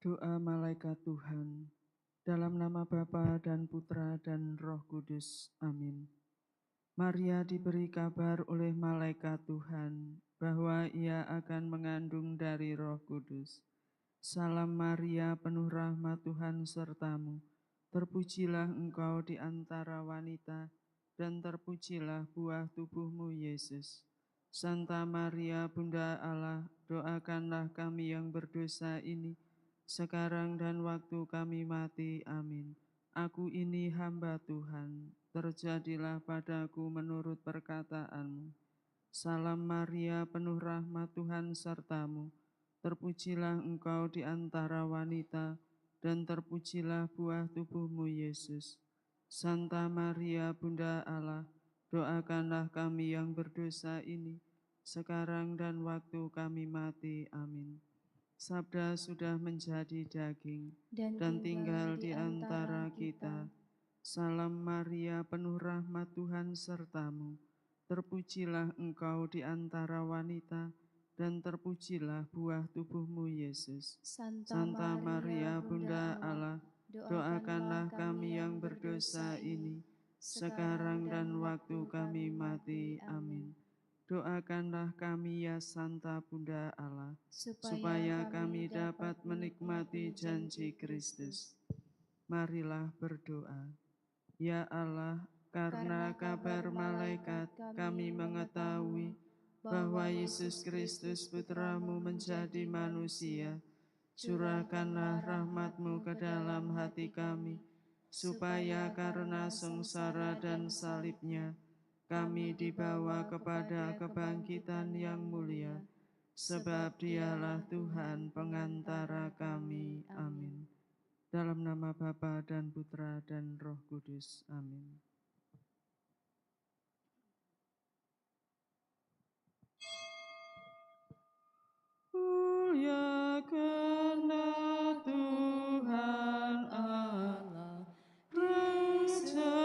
Doa malaikat Tuhan, dalam nama Bapa dan Putra dan Roh Kudus. Amin. Maria diberi kabar oleh malaikat Tuhan bahwa ia akan mengandung dari Roh Kudus. Salam Maria, penuh rahmat Tuhan sertamu. Terpujilah engkau di antara wanita, dan terpujilah buah tubuhmu, Yesus. Santa Maria, Bunda Allah, doakanlah kami yang berdosa ini, sekarang dan waktu kami mati. Amin. Aku ini hamba Tuhan, terjadilah padaku menurut perkataanmu. Salam Maria, penuh rahmat Tuhan sertamu. Terpujilah engkau di antara wanita, dan terpujilah buah tubuhmu, Yesus. Santa Maria, Bunda Allah, doakanlah kami yang berdosa ini, sekarang dan waktu kami mati. Amin. Sabda sudah menjadi daging dan tinggal di antara kita. Salam Maria, penuh rahmat Tuhan sertamu. Terpujilah engkau di antara wanita, dan terpujilah buah tubuhmu, Yesus. Santa Maria, Bunda Allah, doakanlah kami yang berdosa ini, sekarang dan waktu kami mati. Amin. Doakanlah kami ya Santa Bunda Allah, supaya kami dapat menikmati janji Kristus. Marilah berdoa. Ya Allah, karena kabar malaikat kami mengetahui bahwa Yesus Kristus Putramu menjadi manusia. Curahkanlah rahmat-Mu ke dalam hati kami, supaya karena sengsara dan salibnya, kami dibawa kepada kebangkitan yang mulia, sebab Dialah Tuhan pengantara kami. Amin. Dalam nama Bapa dan Putra dan Roh Kudus. Amin. Muliakanlah Tuhan Allah, Raja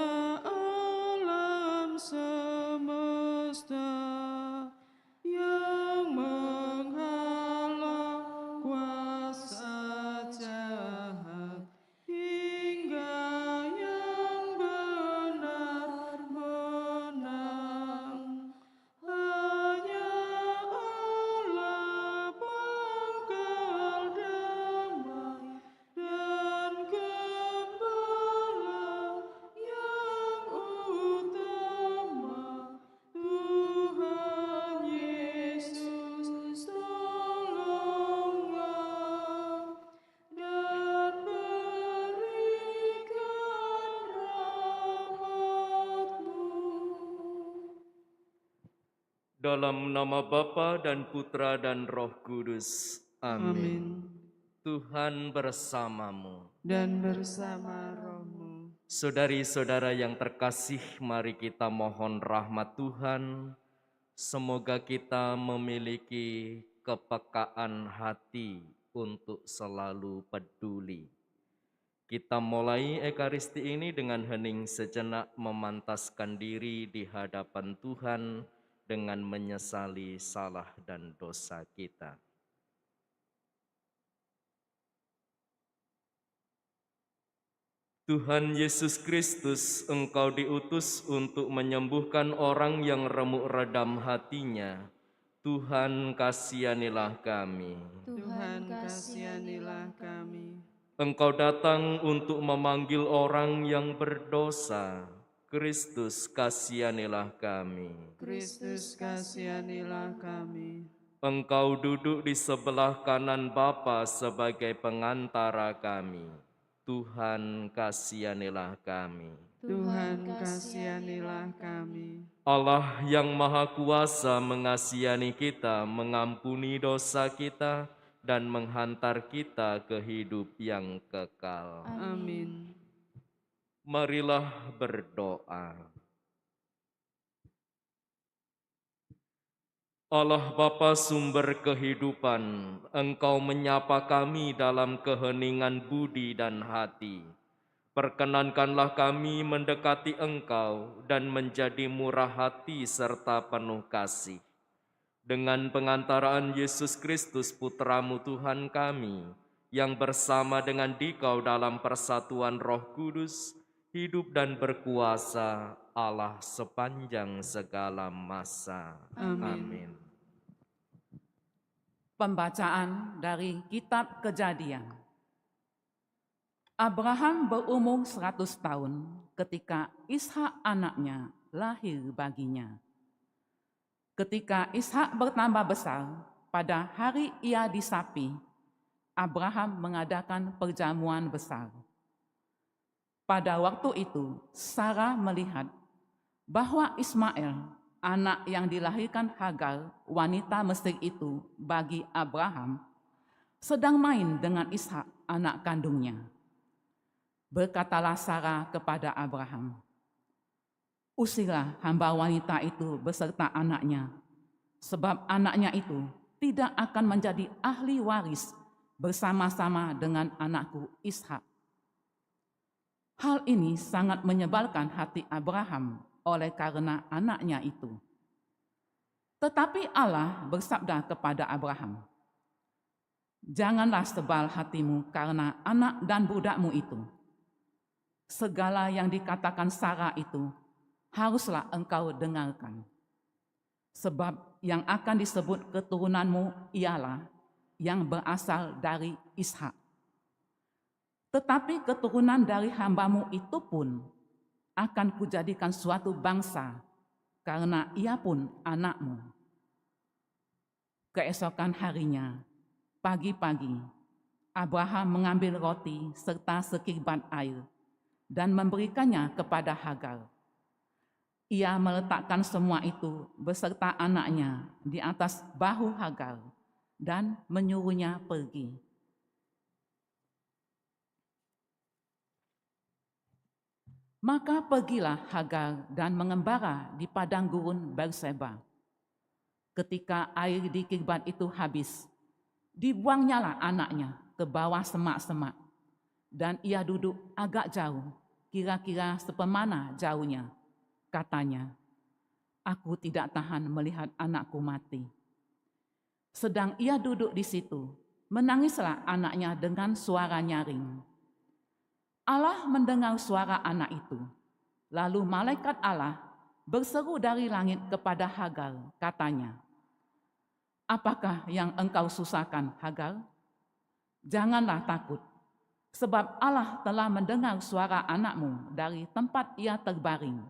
alam semesta, yang menghalang kuasa jahat, hingga yang benar menang. Hanya Allah pangkal damai dan gembala yang utama. Tuhan Yesus, tolonglah dan berikan rahmat-Mu. Dalam nama Bapa dan Putra dan Roh Kudus. Amin. Tuhan bersamamu. Dan bersama rohmu. Saudari-saudara yang terkasih, mari kita mohon rahmat Tuhan. Semoga kita memiliki kepekaan hati untuk selalu peduli. Kita mulai Ekaristi ini dengan hening sejenak memantaskan diri di hadapan Tuhan dengan menyesali salah dan dosa kita. Tuhan Yesus Kristus, Engkau diutus untuk menyembuhkan orang yang remuk redam hatinya. Tuhan, kasihanilah kami. Tuhan, kasihanilah kami. Engkau datang untuk memanggil orang yang berdosa. Kristus, kasihanilah kami. Kristus, kasihanilah kami. Engkau duduk di sebelah kanan Bapa sebagai pengantara kami. Tuhan, kasihanilah kami. Tuhan, kasihanilah kami. Allah yang Maha Kuasa mengasihani kita, mengampuni dosa kita, dan menghantar kita ke hidup yang kekal. Amin. Marilah berdoa. Allah Bapa sumber kehidupan, Engkau menyapa kami dalam keheningan budi dan hati. Perkenankanlah kami mendekati Engkau dan menjadi murah hati serta penuh kasih. Dengan pengantaraan Yesus Kristus Putramu Tuhan kami, yang bersama dengan Dikau dalam persatuan Roh Kudus, hidup dan berkuasa Allah sepanjang segala masa. Amin. Amin. Pembacaan dari Kitab Kejadian. Abraham berumur 100 tahun ketika Ishak anaknya lahir baginya. Ketika Ishak bertambah besar, pada hari ia disapi, Abraham mengadakan perjamuan besar. Pada waktu itu, Sarah melihat bahwa Ismail, anak yang dilahirkan Hagar, wanita Mesir itu bagi Abraham, sedang main dengan Ishak, anak kandungnya. Berkatalah Sarah kepada Abraham, "Usirlah hamba wanita itu beserta anaknya, sebab anaknya itu tidak akan menjadi ahli waris bersama-sama dengan anakku Ishak." Hal ini sangat menyebalkan hati Abraham oleh karena anaknya itu. Tetapi Allah bersabda kepada Abraham, "Janganlah sebal hatimu karena anak dan budakmu itu. Segala yang dikatakan Sarah itu haruslah engkau dengarkan. Sebab yang akan disebut keturunanmu ialah yang berasal dari Ishak. Tetapi keturunan dari hambamu itu pun akan kujadikan suatu bangsa, karena ia pun anakmu." Keesokan harinya, pagi-pagi, Abraham mengambil roti serta sekirbat air dan memberikannya kepada Hagar. Ia meletakkan semua itu beserta anaknya di atas bahu Hagar dan menyuruhnya pergi. Maka pergilah Hagar dan mengembara di padang gurun Berseba. Ketika air di kirbat itu habis, dibuangnyalah anaknya ke bawah semak-semak, dan ia duduk agak jauh, kira-kira sepemana jauhnya. Katanya, "Aku tidak tahan melihat anakku mati." Sedang ia duduk di situ, menangislah anaknya dengan suara nyaring. Allah mendengar suara anak itu. Lalu malaikat Allah berseru dari langit kepada Hagar, katanya, "Apakah yang engkau susahkan, Hagar? Janganlah takut, sebab Allah telah mendengar suara anakmu dari tempat ia terbaring.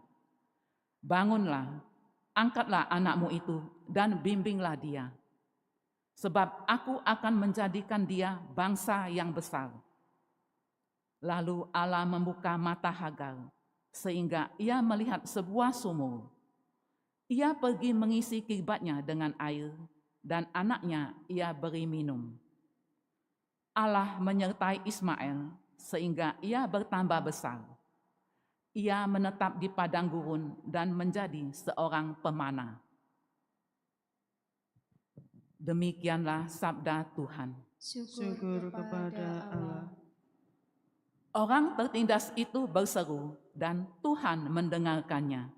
Bangunlah, angkatlah anakmu itu dan bimbinglah dia. Sebab aku akan menjadikan dia bangsa yang besar." Lalu Allah membuka mata Hagar, sehingga ia melihat sebuah sumur. Ia pergi mengisi kirbatnya dengan air, dan anaknya ia beri minum. Allah menyertai Ismail, sehingga ia bertambah besar. Ia menetap di padang gurun dan menjadi seorang pemanah. Demikianlah sabda Tuhan. Syukur kepada Allah. Orang tertindas itu berseru, dan Tuhan mendengarkannya.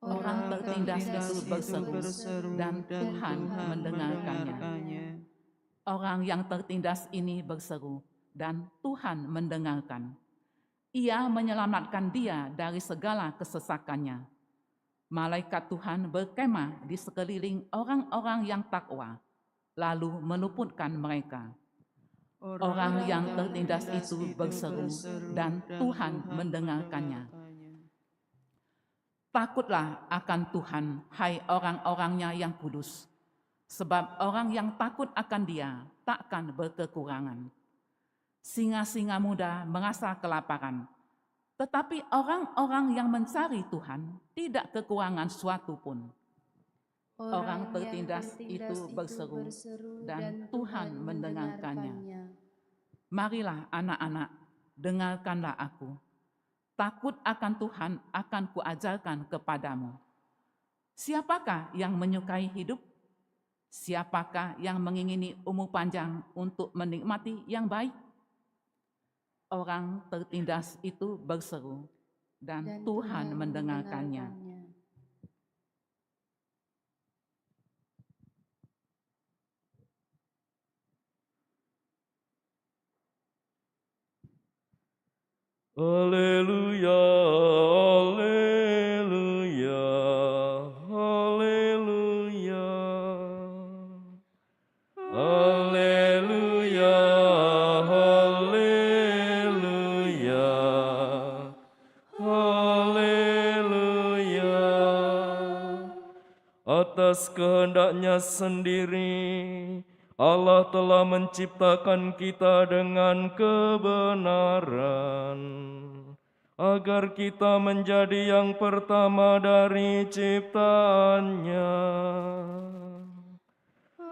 Orang tertindas itu berseru, dan Tuhan mendengarkannya. Orang yang tertindas ini berseru, dan Tuhan mendengarkan. Ia menyelamatkan dia dari segala kesesakannya. Malaikat Tuhan berkemah di sekeliling orang-orang yang takwa, lalu meluputkan mereka. Orang yang tertindas itu berseru, dan Tuhan mendengarkannya. Takutlah akan Tuhan, hai orang-orangnya yang kudus, sebab orang yang takut akan Dia takkan berkekurangan. Singa-singa muda merasa kelaparan, tetapi orang-orang yang mencari Tuhan tidak kekurangan suatu pun. Orang tertindas itu berseru, dan Tuhan mendengarkannya. Marilah anak-anak, dengarkanlah aku. Takut akan Tuhan akan kuajarkan kepadamu. Siapakah yang menyukai hidup? Siapakah yang mengingini umur panjang untuk menikmati yang baik? Orang tertindas itu berseru, dan Tuhan mendengarkannya. Haleluya, haleluya, haleluya. Haleluya, haleluya, haleluya. Atas kehendaknya sendiri, Allah telah menciptakan kita dengan kebenaran, agar kita menjadi yang pertama dari ciptaannya.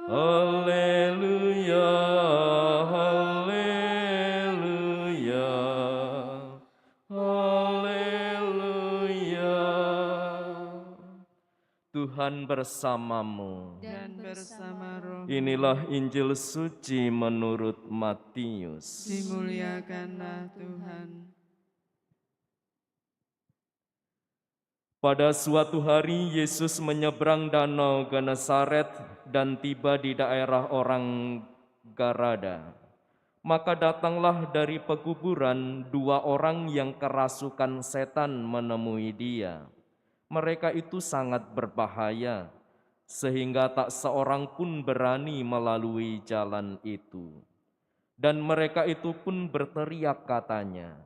Haleluya, haleluya, haleluya. Tuhan bersamamu. Dan bersama roh Inilah Injil suci menurut Matius. dimuliakanlah Tuhan. Pada suatu hari Yesus menyeberang danau Genesaret dan tiba di daerah orang Garada. Maka datanglah dari pekuburan 2 orang yang kerasukan setan menemui dia. Mereka itu sangat berbahaya, sehingga tak seorang pun berani melalui jalan itu. Dan mereka itu pun berteriak katanya,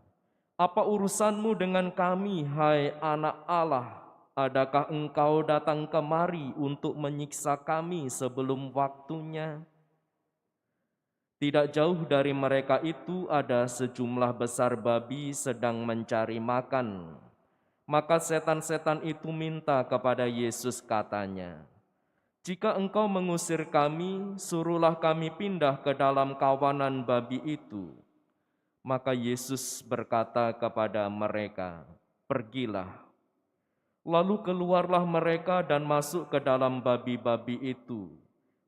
"Apa urusanmu dengan kami, hai anak Allah? Adakah engkau datang kemari untuk menyiksa kami sebelum waktunya?" Tidak jauh dari mereka itu ada sejumlah besar babi sedang mencari makan. Maka setan-setan itu minta kepada Yesus katanya, "Jika engkau mengusir kami, suruhlah kami pindah ke dalam kawanan babi itu." Maka Yesus berkata kepada mereka, "Pergilah." Lalu keluarlah mereka dan masuk ke dalam babi-babi itu.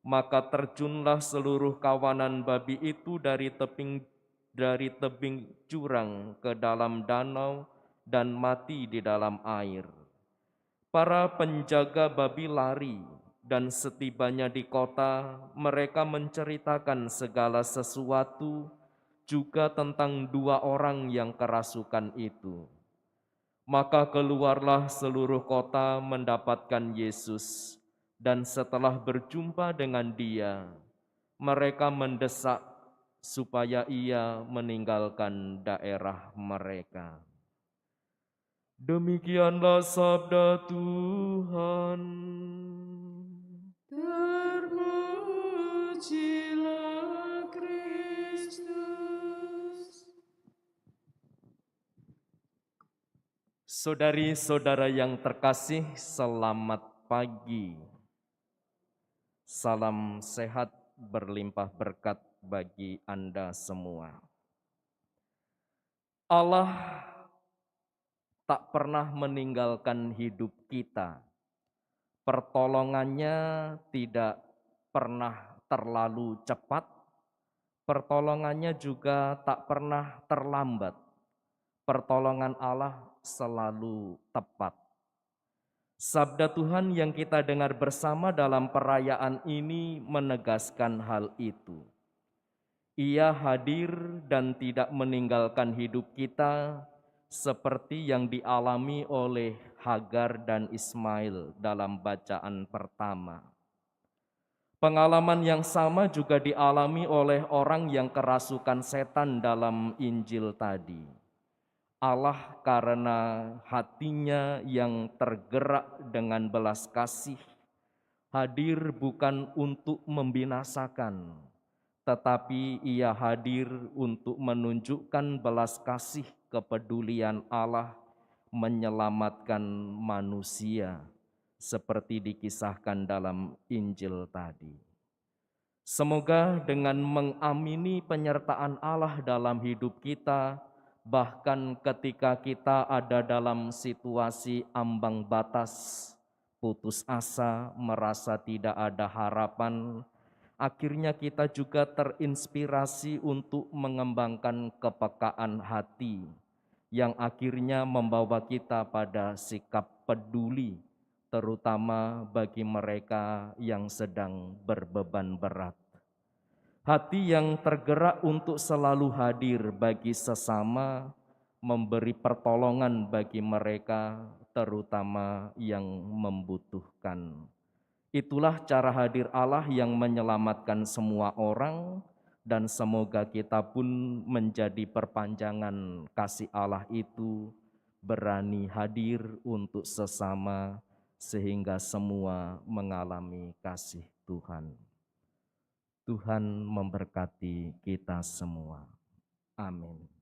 Maka terjunlah seluruh kawanan babi itu dari tebing jurang ke dalam danau dan mati di dalam air. Para penjaga babi lari, dan setibanya di kota, mereka menceritakan segala sesuatu juga tentang 2 orang yang kerasukan itu. Maka keluarlah seluruh kota mendapatkan Yesus, dan setelah berjumpa dengan Dia, mereka mendesak supaya Ia meninggalkan daerah mereka. Demikianlah sabda Tuhan. Terpujilah Kristus. Saudari-saudara yang terkasih, selamat pagi. Salam sehat berlimpah berkat bagi Anda semua. Allah tak pernah meninggalkan hidup kita. Pertolongannya tidak pernah terlalu cepat, pertolongannya juga tak pernah terlambat. Pertolongan Allah selalu tepat. Sabda Tuhan yang kita dengar bersama dalam perayaan ini menegaskan hal itu. Ia hadir dan tidak meninggalkan hidup kita seperti yang dialami oleh Hagar dan Ismail dalam bacaan pertama. Pengalaman yang sama juga dialami oleh orang yang kerasukan setan dalam Injil tadi. Allah karena hatinya yang tergerak dengan belas kasih, hadir bukan untuk membinasakan, tetapi Ia hadir untuk menunjukkan belas kasih kepedulian Allah menyelamatkan manusia, seperti dikisahkan dalam Injil tadi. Semoga dengan mengamini penyertaan Allah dalam hidup kita, bahkan ketika kita ada dalam situasi ambang batas, putus asa, merasa tidak ada harapan, akhirnya kita juga terinspirasi untuk mengembangkan kepekaan hati yang akhirnya membawa kita pada sikap peduli, terutama bagi mereka yang sedang berbeban berat. Hati yang tergerak untuk selalu hadir bagi sesama, memberi pertolongan bagi mereka, terutama yang membutuhkan. Itulah cara hadir Allah yang menyelamatkan semua orang, dan semoga kita pun menjadi perpanjangan kasih Allah itu, berani hadir untuk sesama, sehingga semua mengalami kasih Tuhan. Tuhan memberkati kita semua. Amin.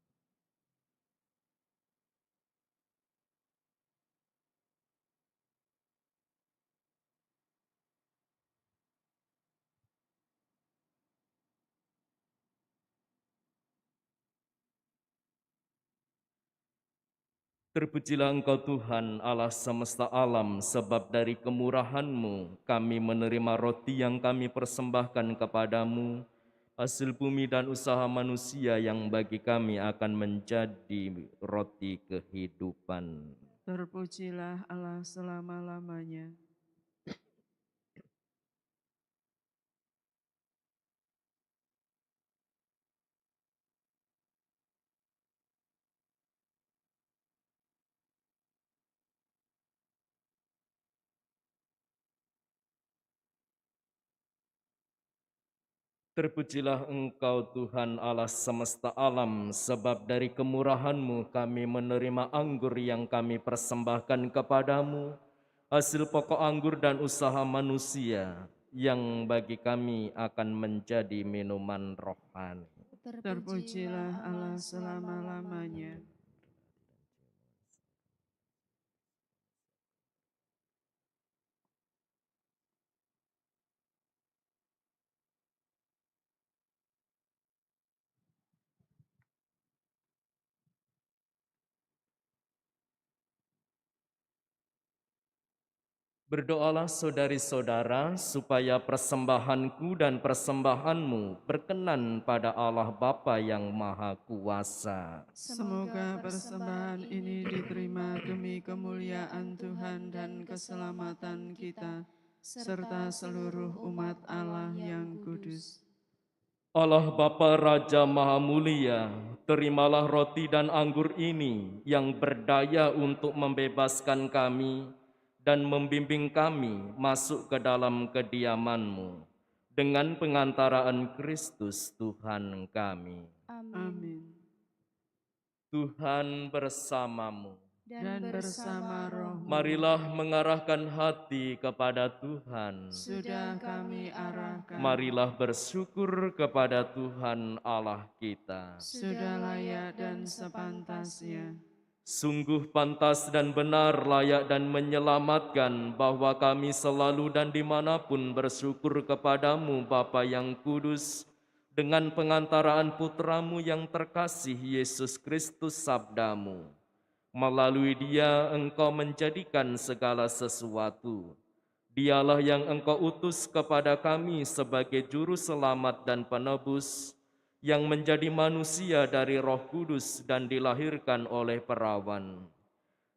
Terpujilah Engkau Tuhan Allah semesta alam, sebab dari kemurahan-Mu kami menerima roti yang kami persembahkan kepadamu, hasil bumi dan usaha manusia yang bagi kami akan menjadi roti kehidupan. Terpujilah Allah selama-lamanya. Terpujilah Engkau Tuhan Allah semesta alam, sebab dari kemurahan-Mu kami menerima anggur yang kami persembahkan kepadamu, hasil pokok anggur dan usaha manusia, yang bagi kami akan menjadi minuman rohani. Terpujilah Allah selama-lamanya. Berdoalah saudari-saudara, supaya persembahanku dan persembahanmu berkenan pada Allah Bapa yang Maha Kuasa. Semoga persembahan ini diterima demi kemuliaan Tuhan dan keselamatan kita, serta seluruh umat Allah yang kudus. Allah Bapa Raja Maha Mulia, terimalah roti dan anggur ini yang berdaya untuk membebaskan kami dan membimbing kami masuk ke dalam kediaman-Mu, dengan pengantaraan Kristus Tuhan kami. Amin. Tuhan bersamamu. Dan bersama rohmu, Marilah mengarahkan hati kepada Tuhan. sudah kami arahkan. Marilah bersyukur kepada Tuhan Allah kita. Sudah layak dan sepantasnya. Sungguh pantas dan benar, layak dan menyelamatkan, bahwa kami selalu dan dimanapun bersyukur kepadamu Bapa yang kudus, dengan pengantaraan Putramu yang terkasih Yesus Kristus sabdamu. Melalui Dia Engkau menjadikan segala sesuatu. Dialah yang Engkau utus kepada kami sebagai juru selamat dan penebus, yang menjadi manusia dari Roh Kudus dan dilahirkan oleh perawan.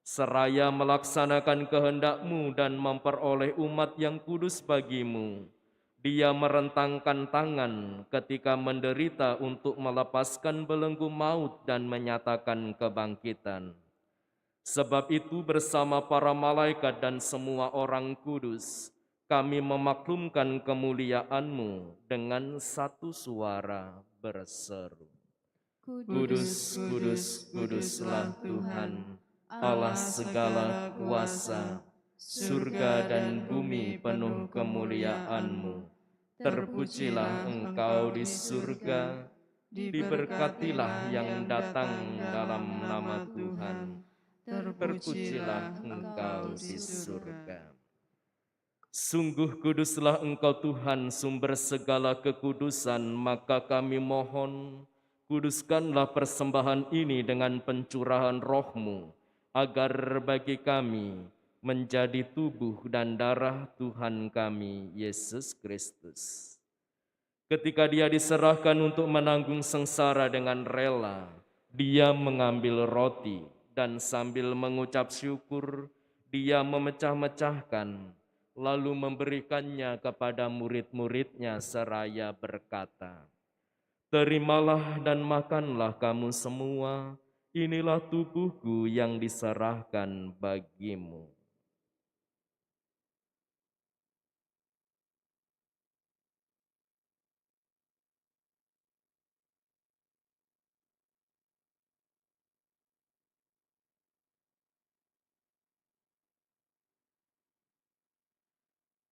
Seraya melaksanakan kehendak-Mu dan memperoleh umat yang kudus bagi-Mu, Dia merentangkan tangan ketika menderita untuk melepaskan belenggu maut dan menyatakan kebangkitan. Sebab itu bersama para malaikat dan semua orang kudus, kami memaklumkan kemuliaan-Mu dengan satu suara berseru. Kudus, kudus, kuduslah Tuhan, Allah segala kuasa, surga dan bumi penuh kemuliaan-Mu. Terpujilah Engkau di surga, diberkatilah yang datang dalam nama Tuhan. Terpujilah Engkau di surga. Sungguh kuduslah Engkau Tuhan, sumber segala kekudusan, maka kami mohon, kuduskanlah persembahan ini dengan pencurahan roh-Mu, agar bagi kami menjadi tubuh dan darah Tuhan kami, Yesus Kristus. Ketika Dia diserahkan untuk menanggung sengsara dengan rela, Dia mengambil roti, dan sambil mengucap syukur, Dia memecah-mecahkan, lalu memberikannya kepada murid-murid-Nya seraya berkata, "Terimalah dan makanlah kamu semua, Inilah tubuhku yang diserahkan bagimu.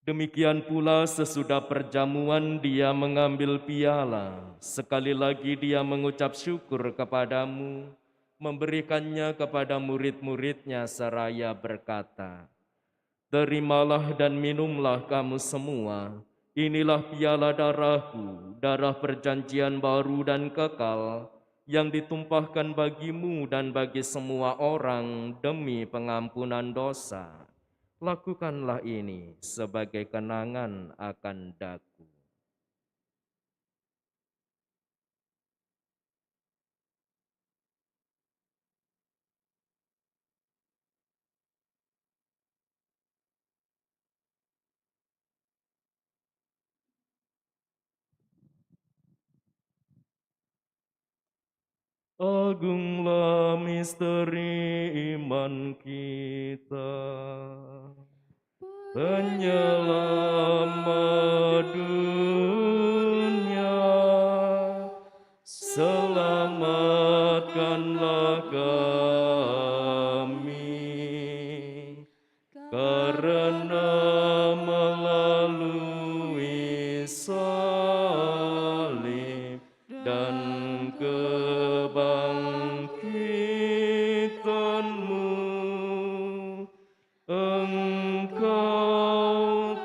Demikian pula sesudah perjamuan dia mengambil piala. Sekali lagi dia mengucap syukur kepadamu, memberikannya kepada murid-muridnya seraya berkata, "Terimalah dan minumlah kamu semua. Inilah piala darahku, darah perjanjian baru dan kekal, yang ditumpahkan bagimu dan bagi semua orang demi pengampunan dosa. Lakukanlah ini sebagai kenangan akan daku." Agunglah misteri iman kita. Penyelamat dunia, selamatkanlah kami, karena melalui salib dan kebangkitan-Mu, Engkau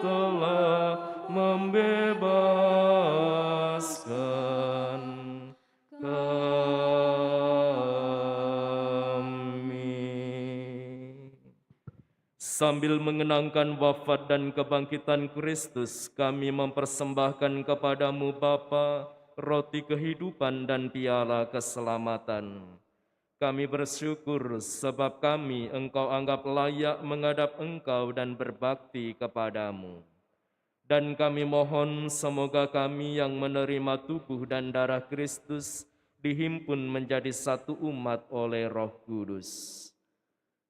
telah membebaskan kami. Sambil mengenangkan wafat dan kebangkitan Kristus, kami mempersembahkan kepadamu Bapa, roti kehidupan dan piala keselamatan. Kami bersyukur sebab kami Engkau anggap layak menghadap Engkau dan berbakti kepadamu. Dan kami mohon semoga kami yang menerima tubuh dan darah Kristus dihimpun menjadi satu umat oleh Roh Kudus.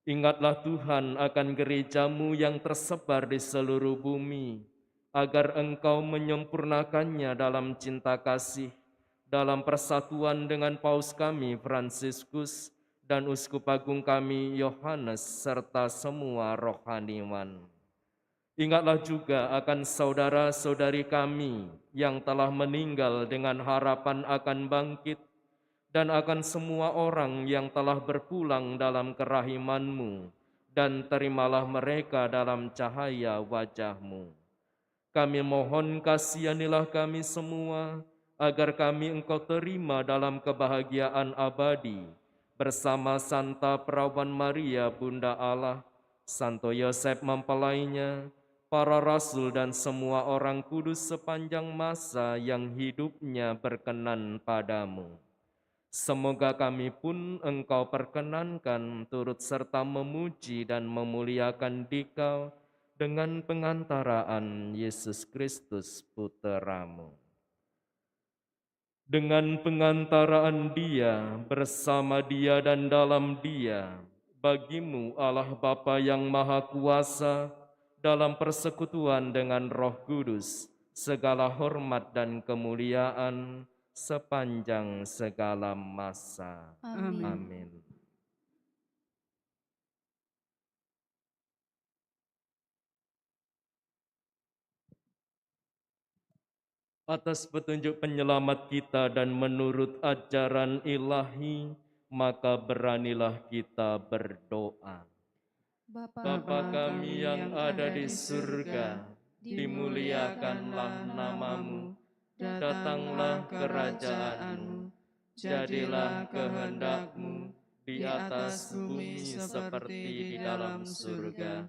Ingatlah Tuhan akan gerejamu yang tersebar di seluruh bumi, agar Engkau menyempurnakannya dalam cinta kasih, dalam persatuan dengan Paus kami Fransiskus dan Uskup Agung kami Yohanes serta semua rohaniwan. Ingatlah juga akan saudara-saudari kami yang telah meninggal dengan harapan akan bangkit, dan akan semua orang yang telah berpulang dalam kerahiman-Mu, dan terimalah mereka dalam cahaya wajah-Mu. Kami mohon kasihanilah kami semua, agar kami Engkau terima dalam kebahagiaan abadi, bersama Santa Perawan Maria Bunda Allah, Santo Yosef mempelainya, para rasul dan semua orang kudus sepanjang masa yang hidupnya berkenan padamu. Semoga kami pun Engkau perkenankan turut serta memuji dan memuliakan Dikau dengan pengantaraan Yesus Kristus Putra-Mu. Dengan pengantaraan Dia, bersama Dia dan dalam Dia, bagimu Allah Bapa yang Maha Kuasa, dalam persekutuan dengan Roh Kudus, segala hormat dan kemuliaan sepanjang segala masa. Amin. Amin. Atas petunjuk penyelamat kita dan menurut ajaran ilahi, maka beranilah kita berdoa. Bapa kami yang ada di surga, dimuliakanlah namamu, datanglah kerajaanmu, jadilah kehendakmu di atas bumi seperti di dalam surga.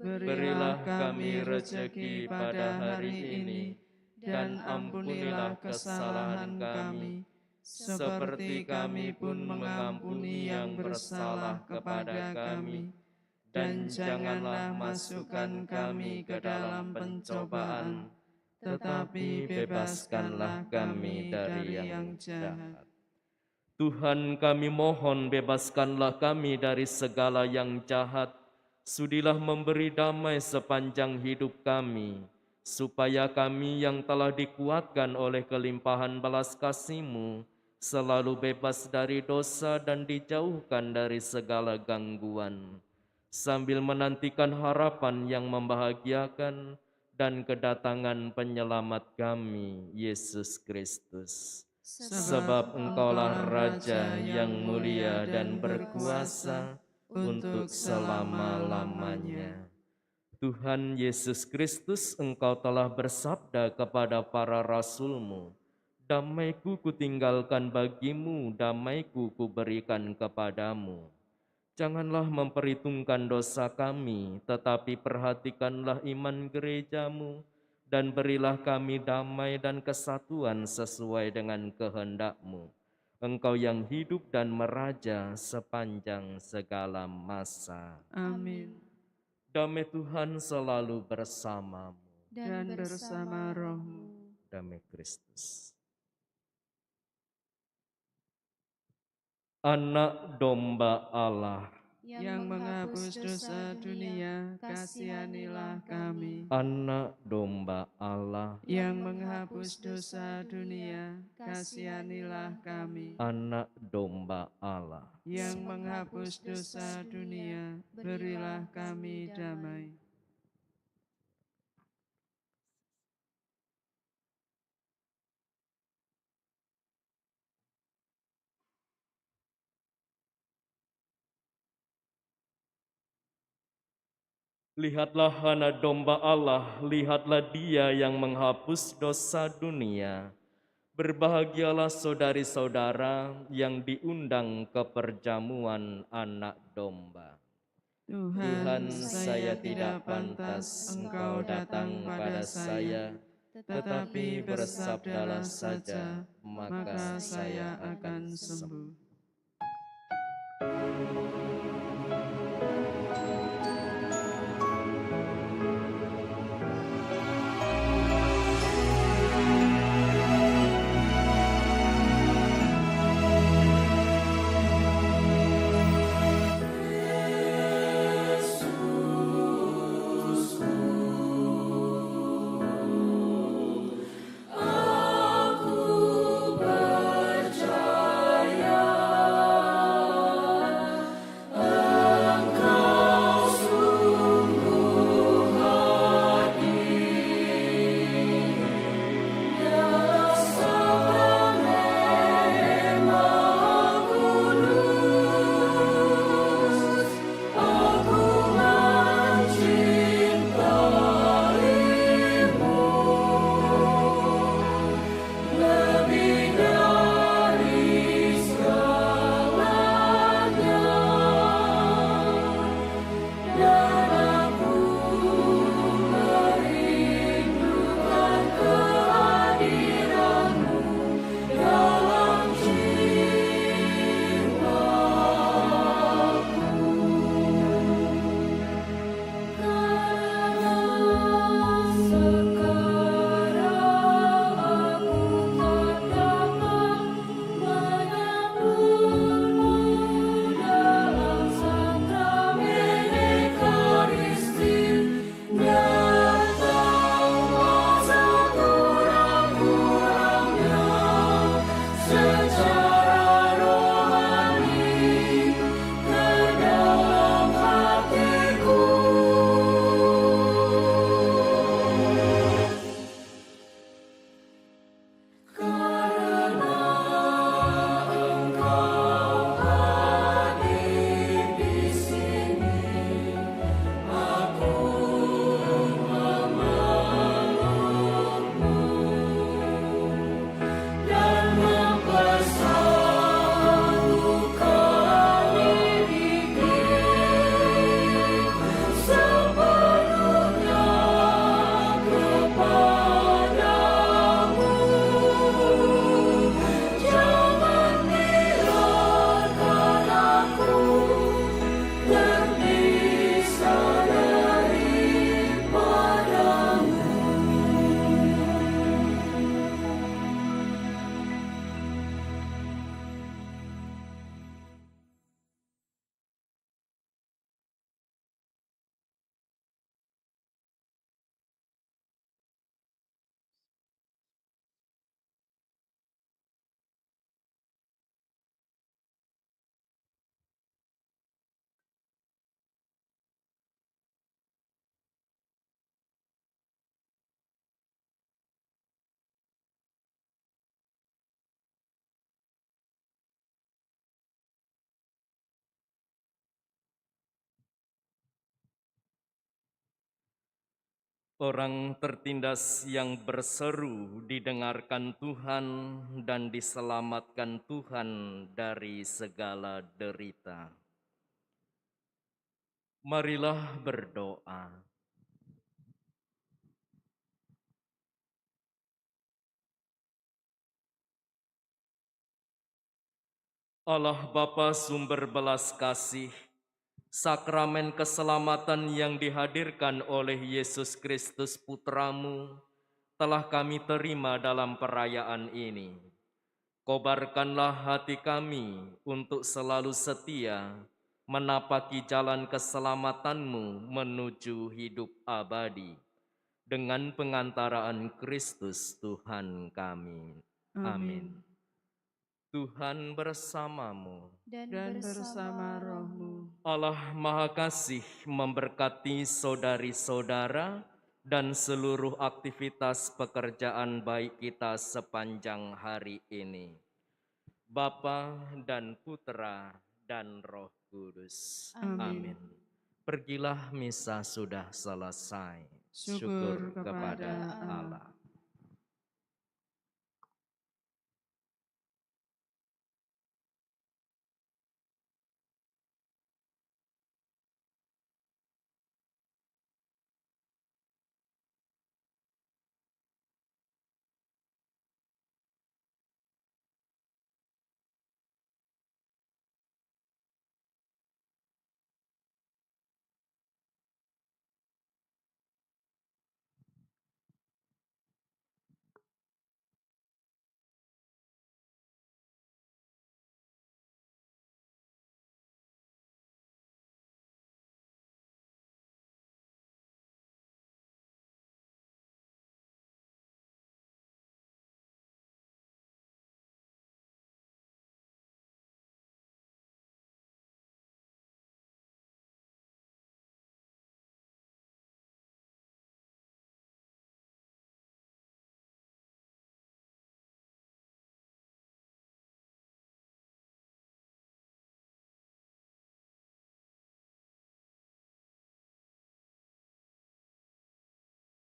Berilah kami rezeki pada hari ini, dan ampunilah kesalahan kami, seperti kami pun mengampuni yang bersalah kepada kami. Dan janganlah masukkan kami ke dalam pencobaan, tetapi bebaskanlah kami dari yang jahat. Tuhan, kami mohon bebaskanlah kami dari segala yang jahat. Sudilah memberi damai sepanjang hidup kami, supaya kami yang telah dikuatkan oleh kelimpahan belas kasih-Mu selalu bebas dari dosa dan dijauhkan dari segala gangguan, sambil menantikan harapan yang membahagiakan dan kedatangan penyelamat kami, Yesus Kristus. Sebab Engkaulah Raja yang mulia dan berkuasa untuk selama-lamanya. Tuhan Yesus Kristus, Engkau telah bersabda kepada para rasul-Mu, "Damai-Ku kutinggalkan bagimu, damai-Ku kuberikan kepadamu." Janganlah memperhitungkan dosa kami, tetapi perhatikanlah iman gereja-Mu, dan berilah kami damai dan kesatuan sesuai dengan kehendak-Mu. Engkau yang hidup dan meraja sepanjang segala masa. Amin. Damai Tuhan selalu bersamamu. Dan bersama roh-Mu. Damai Kristus. Anak domba Allah, Yang menghapus dosa dunia, kasihanilah kami. Anak domba Allah, Yang menghapus dosa dunia, kasihanilah kami. Anak domba Allah. Yang menghapus dosa dunia, berilah kami damai. Lihatlah anak domba Allah, lihatlah Dia yang menghapus dosa dunia. Berbahagialah saudari-saudara yang diundang ke perjamuan anak domba. Tuhan, saya tidak pantas Engkau datang pada saya, tetapi bersabdalah saja, maka saya akan sembuh. Aku percaya Orang tertindas yang berseru didengarkan Tuhan dan diselamatkan Tuhan dari segala derita. Marilah berdoa. Allah Bapa sumber belas kasih, sakramen keselamatan yang dihadirkan oleh Yesus Kristus Putramu telah kami terima dalam perayaan ini. Kobarkanlah hati kami untuk selalu setia menapaki jalan keselamatanmu menuju hidup abadi dengan pengantaraan Kristus Tuhan kami. Amin. Amin. Tuhan bersamamu. Dan bersama rohmu. Allah Maha Kasih memberkati saudari-saudara dan seluruh aktivitas pekerjaan baik kita sepanjang hari ini. Bapa dan Putra dan Roh Kudus. Amin. Pergilah, misa sudah selesai. Syukur kepada Allah.